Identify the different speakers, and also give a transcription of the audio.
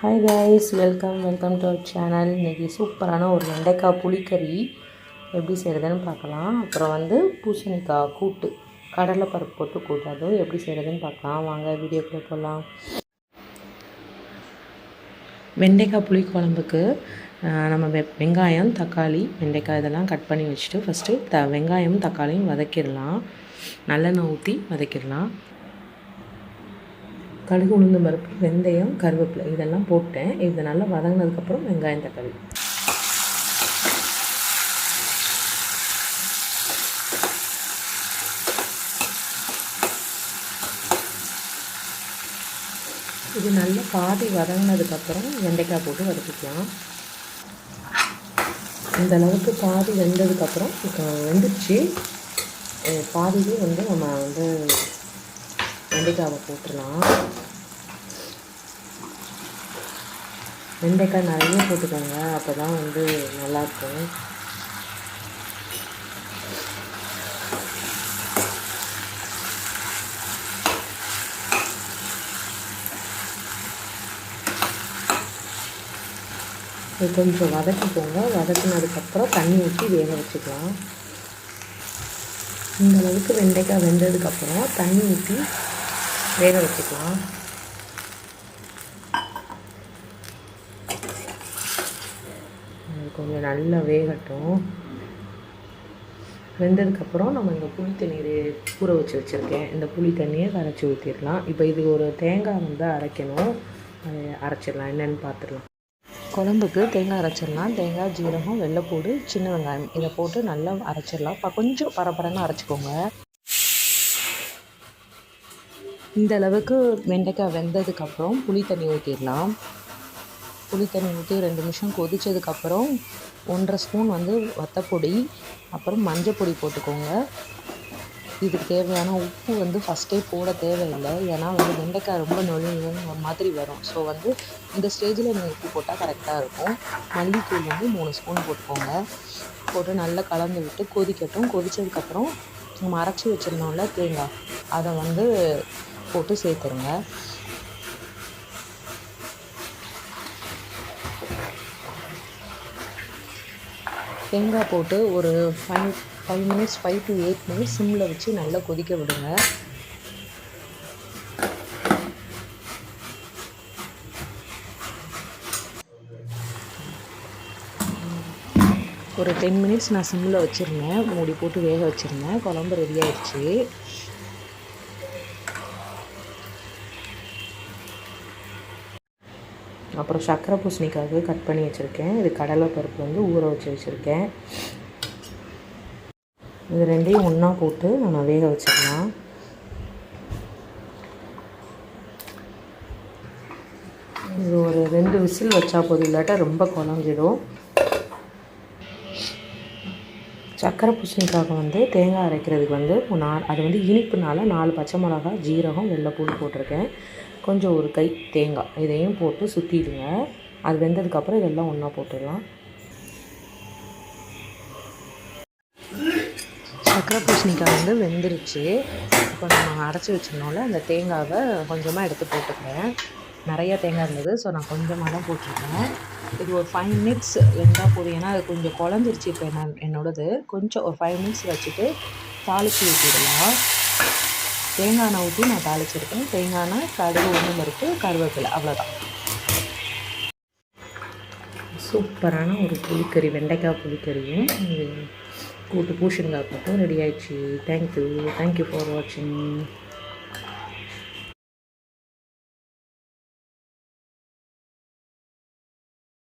Speaker 1: Hi guys, welcome to our channel. இன்றைக்கி சூப்பரான ஒரு வெண்டைக்காய் புளிக்கறி எப்படி செய்கிறதுன்னு பார்க்கலாம். அப்புறம் பூசணிக்காய் கூட்டு, கடலைப்பருப்பு போட்டு கூட்டு, அதுவும் எப்படி செய்கிறதுன்னு பார்க்கலாம். வாங்க வீடியோக்குள்ளே போகலாம். வெண்டைக்காய் புளிக்குழம்புக்கு நம்ம வெங்காயம், தக்காளி, வெண்டைக்காய் இதெல்லாம் கட் பண்ணி வச்சுட்டு ஃபஸ்ட்டு வெங்காயம் தக்காளியும் வதக்கிடலாம். நல்லெண்ணெய் ஊற்றி வதக்கிடலாம். கடுகு, உளுந்து பருப்பு, வெந்தயம், கருவேப்பிலை இதெல்லாம் போட்டேன். இது நல்லா வதங்கினதுக்கப்புறம் வெங்காயம் தக்காளி இது நல்லா பாதி வதங்கினதுக்கப்புறம் வெண்டைக்காய் போட்டு வதக்கிக்கலாம். இந்த அளவுக்கு பாதி வெந்ததுக்கப்புறம் வெந்துச்சு. பாதியே நம்ம வெண்டைக்காவை போட்டுடலாம். வெண்டைக்காய் நிறைய போட்டுக்கோங்க, அப்போ தான் நல்லாயிருக்கும். கொஞ்சம் வதக்கிக்கோங்க. வதக்கினதுக்கப்புறம் தண்ணி ஊற்றி வேக வச்சுக்கலாம். இந்த அளவுக்கு வெண்டைக்காய் வெந்ததுக்கப்புறம் தண்ணி ஊற்றி வேக வச்சுக்கலாம். கொஞ்சம் நல்லா வேகட்டும். வெந்ததுக்கப்புறம் நம்ம இந்த புளி தண்ணீர் ஊற வச்சுருக்கேன். இந்த புளி தண்ணியை கரைச்சி ஊற்றிடலாம். இப்போ இது ஒரு தேங்காய் அரைக்கணும். அதை அரைச்சிடலாம். என்னென்னு பார்த்துடலாம். குழம்புக்கு தேங்காய் அரைச்சிடலாம். தேங்காய், ஜீரகம், வெள்ளைப்பூடு, சின்ன வெங்காயம் இதை போட்டு நல்லா அரைச்சிடலாம். கொஞ்சம் பரபரன்னு அரைச்சிக்கோங்க. இந்த அளவுக்கு வெண்டைக்காய் வெந்ததுக்கப்புறம் புளி தண்ணி ஊற்றிடலாம். புளி தண்ணி ஊற்றி 2 நிமிஷம் கொதித்ததுக்கப்புறம் 1.5 ஸ்பூன் வத்தப்பொடி, அப்புறம் மஞ்சள் பொடி போட்டுக்கோங்க. இதுக்கு தேவையான உப்பு ஃபஸ்ட்டே போட தேவையில்லை. ஏன்னா வெண்டைக்காய் ரொம்ப நொழின்னு ஒரு மாதிரி வரும். ஸோ இந்த ஸ்டேஜில் நீங்கள் உப்பு போட்டால் கரெக்டாக இருக்கும். மல்லித்தூள் 3 ஸ்பூன் போட்டுக்கோங்க. போட்டு நல்லா கலந்து விட்டு கொதிக்கட்டும். கொதித்ததுக்கப்புறம் நம்ம அரைச்சி வச்சுருந்தோம்ல தேங்காய், அதை போட்டு சேர்த்துருங்க. தேங்காய் போட்டு ஒரு 5 மினிட்ஸ் 5 to 8 மினிட்ஸ் சிம்மில் வச்சு நல்லா கொதிக்க விடுங்க. ஒரு 10 மினிட்ஸ் நான் சிம்மில் வச்சுருந்தேன். மூடி போட்டு வேக வச்சுருந்தேன். குழம்பு ரெடி ஆயிடுச்சு. அப்புறம் சக்கரை பூசணிக்காக கட் பண்ணி வச்சுருக்கேன். இது கடலைப்பருப்பு ஊற வச்சு வச்சுருக்கேன். இது ரெண்டையும் ஒன்றா போட்டு நம்ம வேக வச்சுக்கலாம். இது ஒரு 2 விசில் வச்சா போதும், இல்லாட்டா ரொம்ப குழஞ்சிடும். சக்கரை பூசணிக்காக தேங்காய் அரைக்கிறதுக்கு அது இனிப்புனால 4 பச்சை மிளகாய், ஜீரகம், வெள்ளைப்பூடு போட்டிருக்கேன். கொஞ்சம் ஒரு கை தேங்காய் இதையும் போட்டு சுற்றிடுங்க. அது வெந்ததுக்கப்புறம் இதெல்லாம் ஒன்றா போட்டுடலாம். சக்கரை பூசணிக்காய் வெந்துருச்சு. இப்போ நம்ம அரைச்சி வச்சிருந்தோம்ல அந்த தேங்காவை கொஞ்சமாக எடுத்து போட்டுக்கிறேன். நிறையா தேங்காய் இருந்தது, ஸோ நான் கொஞ்சமாக தான் போட்டிருக்கேன். இது ஒரு 5 மினிட்ஸ் வெந்தால் போதும். ஏன்னா அது கொஞ்சம் குழஞ்சிருச்சு. இப்போ என்னோடது கொஞ்சம் ஒரு 5 மினிட்ஸ் வச்சுட்டு தாளித்து ஊற்றிடலாம். தேங்காய் எண்ணெய் ஊற்றி நான் தாளிச்சிருக்கேன். தேங்காய் எண்ணெய், கடுகு, உளுந்து பருப்பு, கருவேப்பிலை, அவ்வளோதான். சூப்பரான ஒரு புளிக்கறி, வெண்டைக்காய் புளிக்கறியும் கூட்டு பூசணிக்காய் கூட்டும் ரெடி ஆயிடுச்சு. தேங்க்யூ ஃபார் வாட்சிங்.